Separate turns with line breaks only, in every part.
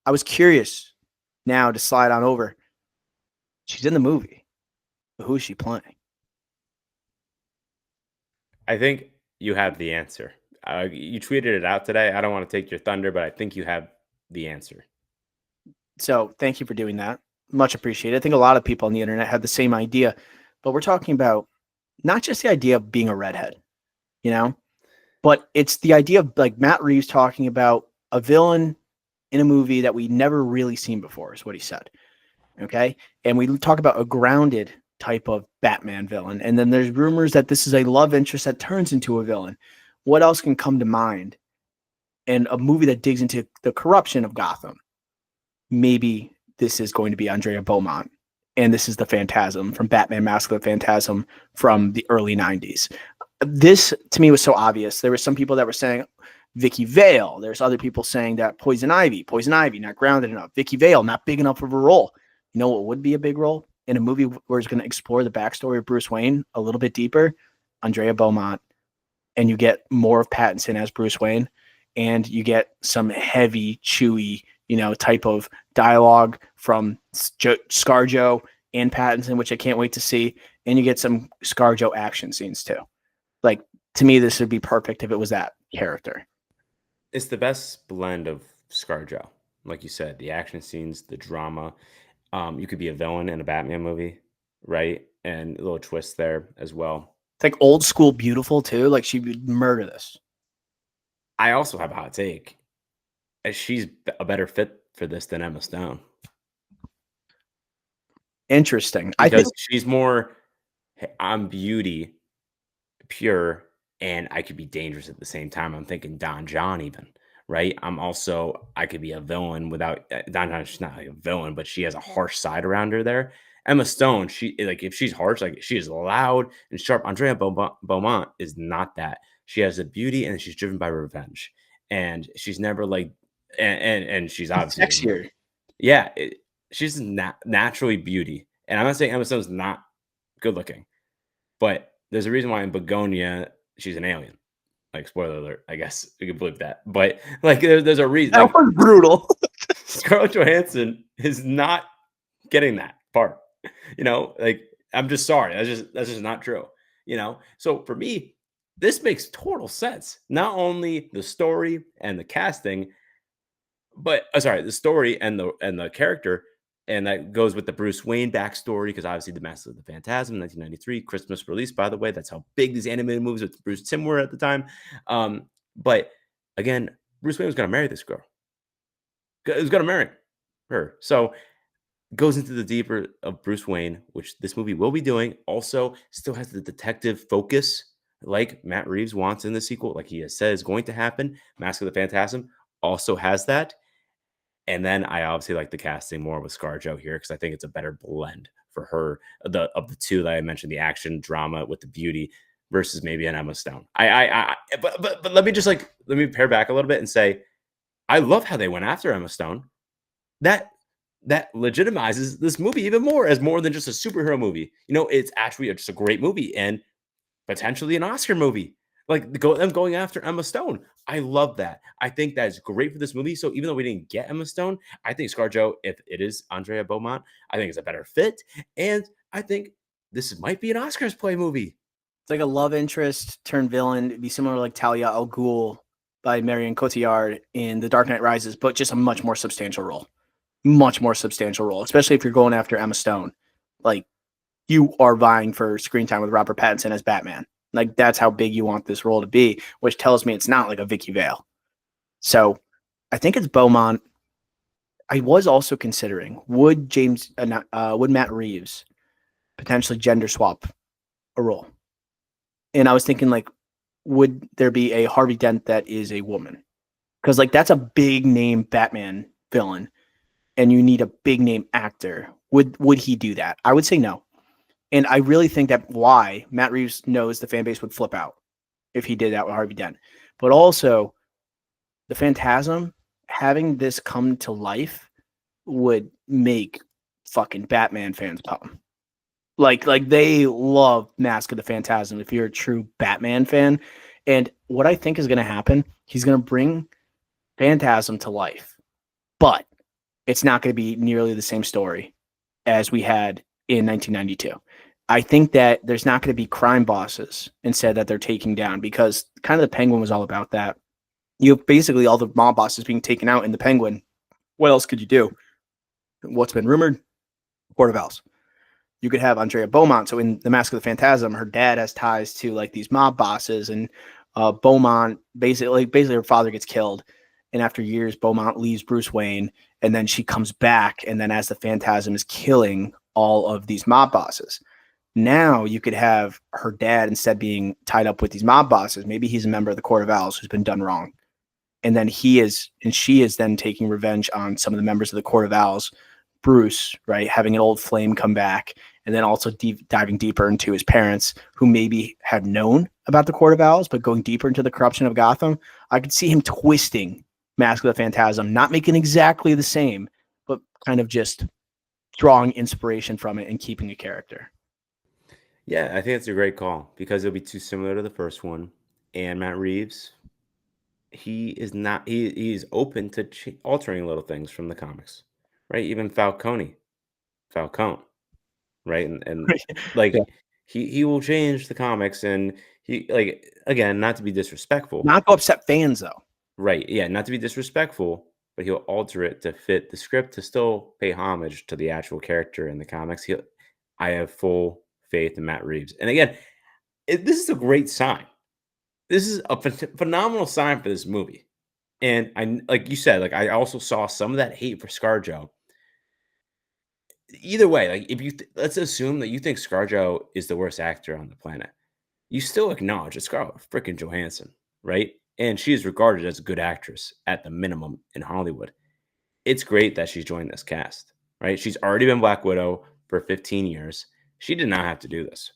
I was curious now to slide on over. She's in the movie, but who is she playing?
I think you have the answer. You tweeted it out today. I don't want to take your thunder, but I think you have the answer.
So thank you for doing that. Much appreciated. I think a lot of people on the internet had the same idea, but we're talking about not just the idea of being a redhead, you know, but it's the idea of like Matt Reeves talking about a villain in a movie that we never really seen before, is what he said. Okay. And we talk about a grounded type of Batman villain. And then there's rumors that this is a love interest that turns into a villain. What else can come to mind? And a movie that digs into the corruption of Gotham. Maybe this is going to be Andrea Beaumont. And this is the Phantasm from Batman Mask of the Phantasm from the early 90s. This to me was so obvious. There were some people that were saying Vicky Vale. There's other people saying that Poison Ivy, not grounded enough. Vicky Vale, not big enough of a role. You know what would be a big role in a movie where it's going to explore the backstory of Bruce Wayne a little bit deeper? Andrea Beaumont, and you get more of Pattinson as Bruce Wayne, and you get some heavy, chewy, type of dialogue from ScarJo and Pattinson, which I can't wait to see, and you get some ScarJo action scenes too. Like, to me, this would be perfect if it was that character.
It's the best blend of ScarJo, like you said, the action scenes, the drama. You could be a villain in a Batman movie, right? And a little twist there as well.
It's like old school beautiful too. Like she would murder this.
I also have a hot take. She's a better fit for this than Emma Stone.
Interesting.
Because I think she's more, I'm beauty, pure, and I could be dangerous at the same time. I'm thinking Don John even, right? I could be a villain without Don John. She's not like a villain, but she has a harsh side around her there. Emma Stone, if she's harsh, like she is loud and sharp. Andrea Beaumont is not that. She has a beauty and she's driven by revenge. And she's never like, and she's obviously
sexier.
Yeah, she's naturally beauty. And I'm not saying Emma Stone's not good looking, but there's a reason why in Begonia she's an alien. Like, spoiler alert, I guess you can believe that. But like, there's a reason.
That was brutal.
Scarlett Johansson is not getting that part. Like, I'm just sorry. That's just not true. So for me, this makes total sense. Not only the story and the casting, but the story and the character, and that goes with the Bruce Wayne backstory, because obviously the Mask of the Phantasm, 1993 Christmas release, by the way. That's how big these animated movies with Bruce Timm were at the time. But again, Bruce Wayne was going to marry this girl. He was going to marry her. So goes into the deeper of Bruce Wayne, which this movie will be doing. Also, still has the detective focus, like Matt Reeves wants in the sequel, like he has said is going to happen. Mask of the Phantasm also has that. And then I obviously like the casting more with ScarJo here, because I think it's a better blend for her of the two that I mentioned, the action drama with the beauty versus maybe an Emma Stone. But let me pare back a little bit and say, I love how they went after Emma Stone. That legitimizes this movie even more as more than just a superhero movie. It's actually just a great movie and potentially an Oscar movie. Like them going after Emma Stone. I love that. I think that's great for this movie. So even though we didn't get Emma Stone, I think ScarJo, if it is Andrea Beaumont, I think it's a better fit. And I think this might be an Oscars play movie.
It's like a love interest turned villain. It'd be similar to like Talia al Ghul by Marion Cotillard in The Dark Knight Rises, but just a much more substantial role. Much more substantial role, especially if you're going after Emma Stone. Like, you are vying for screen time with Robert Pattinson as Batman. Like, that's how big you want this role to be, which tells me it's not like a Vicky Vale. So I think it's Beaumont. I was also considering, would Matt Reeves potentially gender swap a role? And I was thinking, like, would there be a Harvey Dent that is a woman? Because, like, that's a big name Batman villain, and you need a big name actor. Would he do that? I would say no. And I really think that why Matt Reeves knows the fan base would flip out if he did that with Harvey Dent. But also, the Phantasm, having this come to life would make fucking Batman fans pump. Like they love Mask of the Phantasm if you're a true Batman fan. And what I think is going to happen, he's going to bring Phantasm to life. But it's not going to be nearly the same story as we had in 1992. I think that there's not going to be crime bosses instead that they're taking down, because kind of the Penguin was all about that. You have basically all the mob bosses being taken out in the Penguin. What else could you do? What's been rumored? Court of Owls. You could have Andrea Beaumont. So in The Mask of the Phantasm, her dad has ties to like these mob bosses, and Beaumont basically her father gets killed, and after years, Beaumont leaves Bruce Wayne, and then she comes back, and then as the Phantasm is killing all of these mob bosses. Now you could have her dad instead being tied up with these mob bosses. Maybe he's a member of the Court of Owls who's been done wrong, and then she is then taking revenge on some of the members of the Court of Owls. Bruce, right, having an old flame come back, and then also diving deeper into his parents, who maybe had known about the Court of Owls, but going deeper into the corruption of Gotham. I could see him twisting Mask of the Phantasm, not making exactly the same, but kind of just drawing inspiration from it and keeping a character.
Yeah, I think it's a great call because it'll be too similar to the first one. And Matt Reeves, he is not he's open to altering little things from the comics, right? Even Falcone, right? And
Yeah.
like he will change the comics, and he, like, again, not to be disrespectful,
Not to upset fans, though.
right? Yeah, not to be disrespectful, but he'll alter it to fit the script to still pay homage to the actual character in the comics. I have full faith in Matt Reeves, and again, this is a great sign. This is a phenomenal sign for this movie. And like you said, like I also saw some of that hate for ScarJo. Either way, like if you let's assume that you think ScarJo is the worst actor on the planet, you still acknowledge that Scarlett freaking Johansson, right? And she is regarded as a good actress at the minimum in Hollywood. It's great that she's joined this cast, right? She's already been Black Widow for 15 years. She did not have to do this,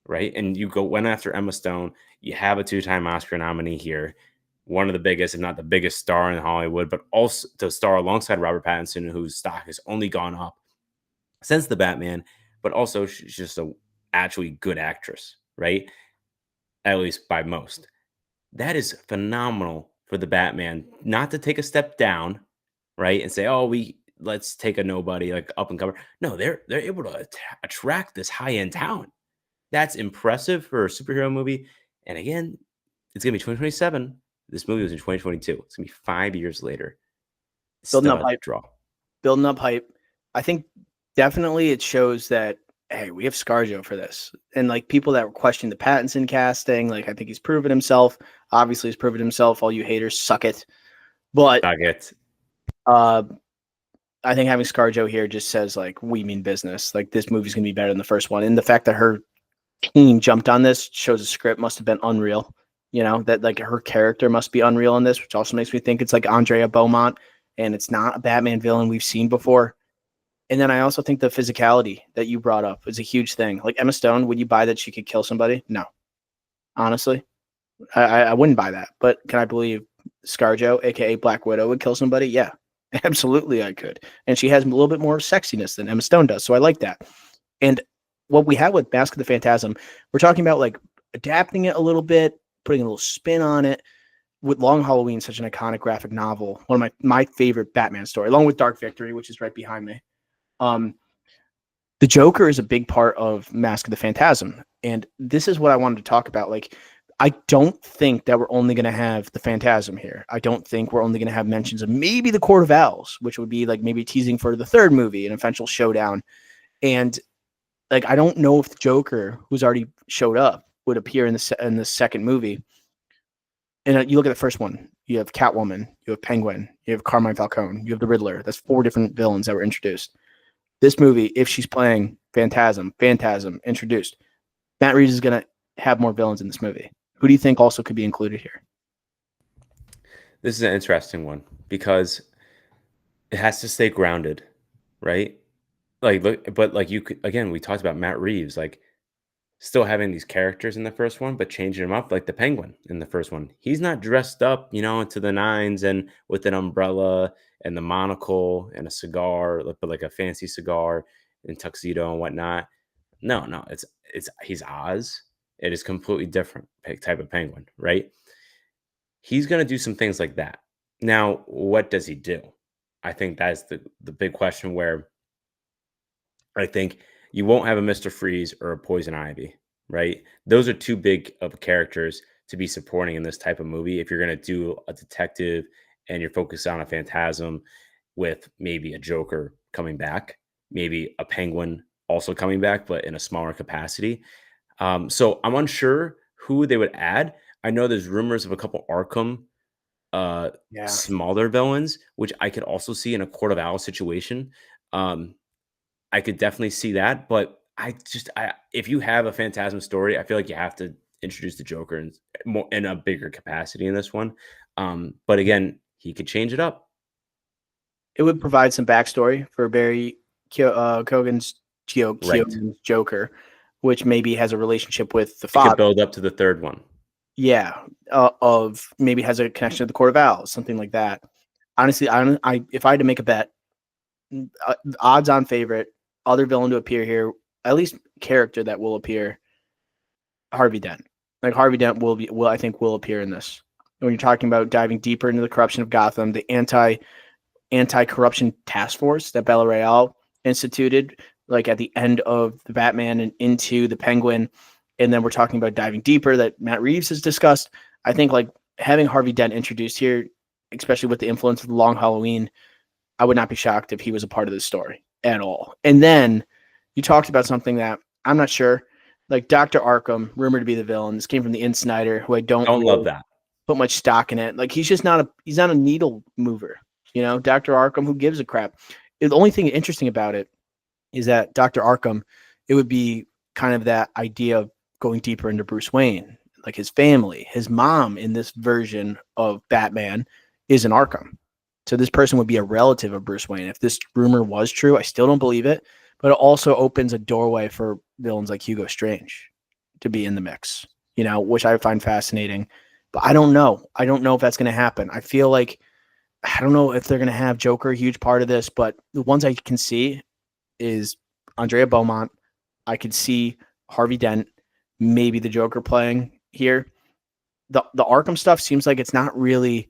right? And you went after Emma Stone. You have a two-time Oscar nominee here, one of the biggest, if not the biggest star in Hollywood, but also to star alongside Robert Pattinson, whose stock has only gone up since the Batman. But also, she's just a actually good actress, right? At least by most. That is phenomenal for the Batman not to take a step down, right? And say, "Oh, let's take a nobody like up and comer." No, they're able to attract this high-end talent. That's impressive for a superhero movie. And again, it's gonna be 2027. This movie was in 2022. It's gonna be 5 years later. It
Building
still
up
has
hype.
to draw.
Building up hype. I think definitely it shows that, hey, we have ScarJo for this. And like people that were questioning the Pattinson casting, like I think he's proven himself. Obviously, he's proven himself. All you haters suck it. But
It.
uh, I think having ScarJo here just says like we mean business. Like this movie's gonna be better than the first one. And the fact that her team jumped on this shows the script must have been unreal. You know, that like her character must be unreal in this, which also makes me think it's like Andrea Beaumont, and it's not a Batman villain we've seen before. And then I also think the physicality that you brought up is a huge thing. Like Emma Stone, would you buy that she could kill somebody? No, honestly, I wouldn't buy that. But can I believe ScarJo, aka Black Widow, would kill somebody? Yeah, absolutely, I could. And she has a little bit more sexiness than Emma Stone does, so I like that. And what we have with Mask of the Phantasm, we're talking about like adapting it a little bit, putting a little spin on it. With Long Halloween, such an iconic graphic novel, one of my favorite Batman story, along with Dark Victory, which is right behind me. Um, the Joker is a big part of Mask of the Phantasm, and this is what I wanted to talk about. Like, I don't think that we're only going to have the Phantasm here. I don't think we're only going to have mentions of maybe the Court of Owls, which would be like maybe teasing for the third movie, an eventual showdown. And like, I don't know if the Joker, who's already showed up, would appear in the second movie. And you look at the first one, you have Catwoman, you have Penguin, you have Carmine Falcone, you have the Riddler. That's 4 different villains that were introduced. This movie, if she's playing Phantasm introduced, Matt Reeves is going to have more villains in this movie. Who do you think also could be included here?
This is an interesting one because it has to stay grounded, right? Like, look, but like you could, again, we talked about Matt Reeves, like still having these characters in the first one, but changing them up, like the Penguin in the first one. He's not dressed up, to the nines and with an umbrella and the monocle and a cigar, but like a fancy cigar and tuxedo and whatnot. No, no, he's Oz. It is completely different type of penguin, right? He's gonna do some things like that. Now, what does he do? I think that's the big question where I think you won't have a Mr. Freeze or a Poison Ivy, right? Those are too big of characters to be supporting in this type of movie. If you're going to do a detective and you're focused on a phantasm with maybe a Joker coming back, maybe a Penguin also coming back, but in a smaller capacity. So I'm unsure who they would add. I know there's rumors of a couple Arkham uh
Yeah.
smaller villains, which I could also see in a Court of Owls situation. Um, I could definitely see that, but I if you have a Phantasm story, I feel like you have to introduce the Joker in more in a bigger capacity in this one. But again, he could change it up.
It would provide some backstory for Barry
Right.
Keoghan's Joker, which maybe has a relationship with the
It could
father.
build up to the third one.
Yeah, of maybe has a connection to the Court of Owls, something like that. Honestly, I if I had to make a bet, odds-on favorite, other villain to appear here, at least character that will appear, Harvey Dent. Like Harvey Dent will I think will appear in this. When you're talking about diving deeper into the corruption of Gotham, the anti-corruption task force that Bella Real instituted, like at the end of the Batman and into the Penguin, and then we're talking about diving deeper that Matt Reeves has discussed. I think like having Harvey Dent introduced here, especially with the influence of the Long Halloween, I would not be shocked if he was a part of this story at all. And then you talked about something that I'm not sure, like Dr. Arkham, rumored to be the villain. This came from the In Snyder, who I don't
Don't love
really
that.
put much stock in it. Like he's not a needle mover. Dr. Arkham, who gives a crap? The only thing interesting about it is that Dr. Arkham, it would be kind of that idea of going deeper into Bruce Wayne, like his family, his mom in this version of Batman is an Arkham. So this person would be a relative of Bruce Wayne. If this rumor was true, I still don't believe it, but it also opens a doorway for villains like Hugo Strange to be in the mix, which I find fascinating. But I don't know. I don't know if that's going to happen. I don't know if they're going to have Joker a huge part of this, but the ones I can see is Andrea Beaumont. I could see Harvey Dent, maybe the Joker playing here. The Arkham stuff seems like it's not really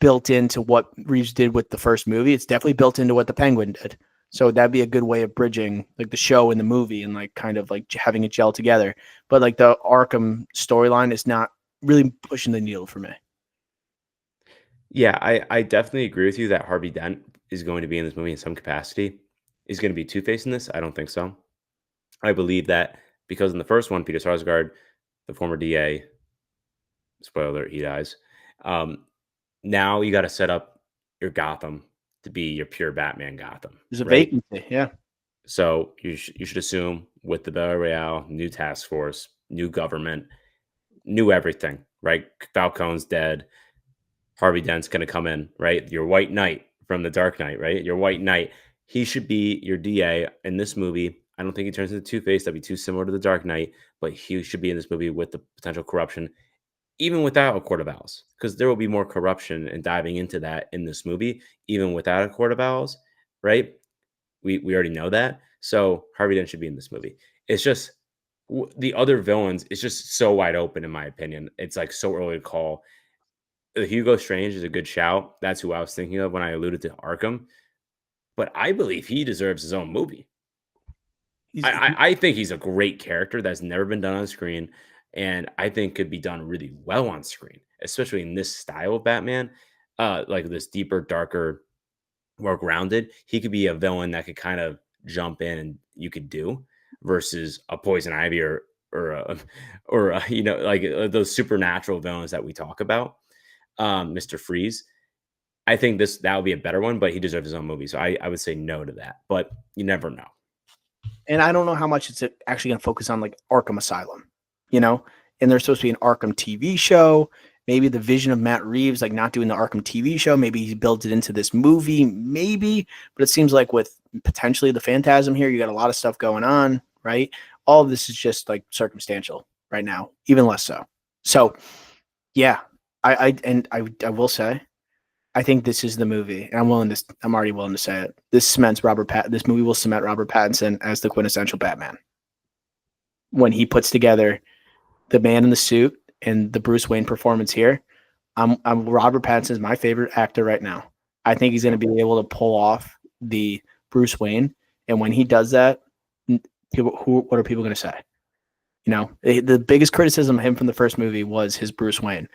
built into what Reeves did with the first movie. It's definitely built into what the Penguin did. So that'd be a good way of bridging like the show and the movie and like kind of like having it gel together. But like the Arkham storyline is not really pushing the needle for me.
Yeah, I definitely agree with you that Harvey Dent is going to be in this movie in some capacity. Is going to be Two-Face in this? I don't think so. I believe that because in the first one, Peter Sarsgaard, the former DA, spoiler alert, he dies. Um, Now you got to set up your Gotham to be your pure Batman Gotham,
There's a
right?
vacancy, yeah.
So you should assume with the Belle Royale, new task force, new government, new everything, right? Falcone's dead. Harvey Dent's going to come in, right? Your White Knight from the Dark Knight, right? Your White Knight. He should be your DA in this movie. I don't think he turns into Two-Face. That'd be too similar to the Dark Knight, but he should be in this movie with the potential corruption, even without a Court of Owls, because there will be more corruption and diving into that in this movie, even without a Court of Owls, right? We already know that. So Harvey Dent should be in this movie. It's just the other villains. It's just so wide open, in my opinion. It's like so early to call. Hugo Strange is a good shout. That's who I was thinking of when I alluded to Arkham. But I believe he deserves his own movie.
He's
I think he's a great character that's never been done on screen, and I think could be done really well on screen, especially in this style of Batman, like this deeper, darker, more grounded. He could be a villain that could kind of jump in and you could do versus a Poison Ivy or a, or a, like those supernatural villains that we talk about. Mr. Freeze. I think that would be a better one, but he deserves his own movie. So I would say no to that, but you never know.
and I don't know how much it's actually going to focus on like Arkham Asylum, you know, and there's supposed to be an Arkham TV show. Maybe the vision of Matt Reeves, like not doing the Arkham TV show, maybe he built it into this movie, maybe. But it seems like with potentially the Phantasm here, you got a lot of stuff going on, right? All of this is just like circumstantial right now, even less so. So, yeah, I will say, I think this is the movie, and I'm already willing to say it. This movie will cement Robert Pattinson as the quintessential Batman when he puts together the man in the suit and the Bruce Wayne performance here. I'm Robert Pattinson is my favorite actor right now. I think he's going to be able to pull off the Bruce Wayne. And when he does that, what are people going to say? You know, the biggest criticism of him from the first movie was his Bruce Wayne,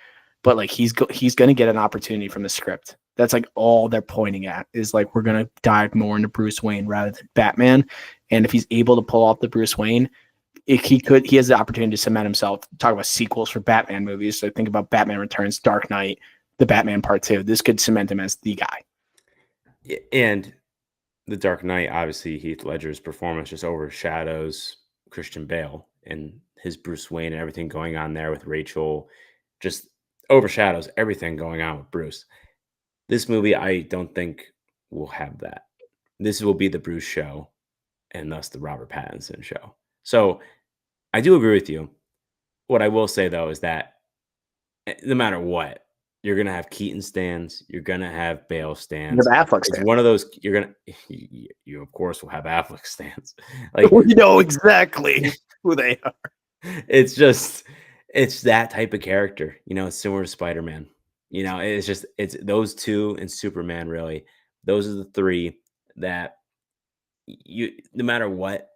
but like he's going to get an opportunity from the script. That's like all they're pointing at is like we're going to dive more into Bruce Wayne rather than Batman. And if he's able to pull off the Bruce Wayne, he has the opportunity to cement himself. Talk about sequels for Batman movies. So think about Batman Returns, Dark Knight, the Batman Part 2. This could cement him as the guy.
And the Dark Knight, obviously, Heath Ledger's performance just overshadows Christian Bale and his Bruce Wayne and everything going on there with Rachel. Just overshadows everything going on with Bruce. This movie, I don't think will have that. This will be the Bruce show and thus the Robert Pattinson show. So I do agree with you. What I will say, though, is that no matter what, you're going to have Keaton stands. You're going to have Bale stands.
The Affleck
It's
stands.
one of those you of course, will have Affleck stands. Like,
We know exactly who they are.
It's just, it's that type of character. You know, it's similar to Spider-Man. You know, it's those two and Superman, really. Those are the three that no matter what,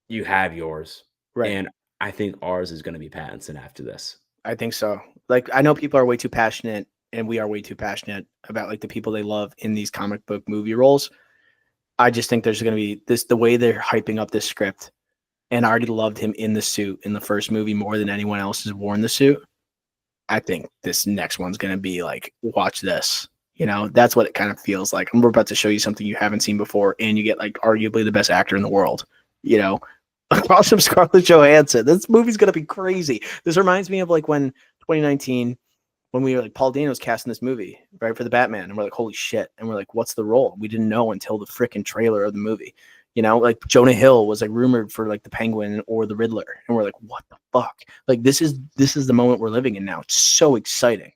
you have yours.
Right.
And I think ours is going to be Pattinson after this.
I think so. Like, I know people are way too passionate, and we are way too passionate about like the people they love in these comic book movie roles. I just think there's going to be the way they're hyping up this script, and I already loved him in the suit in the first movie more than anyone else has worn the suit. I think this next one's going to be like, watch this. You know, that's what it kind of feels like. We're about to show you something you haven't seen before, and you get like arguably the best actor in the world, you know, across from Scarlett Johansson. This movie's going to be crazy. This reminds me of like when 2019, when we were like, Paul Dano's casting this movie, right, for the Batman. And we're like, holy shit. And we're like, what's the role? We didn't know until the freaking trailer of the movie. You know, like Jonah Hill was like rumored for like the Penguin or the Riddler. And we're like, what the fuck? Like, this is the moment we're living in now. It's so exciting.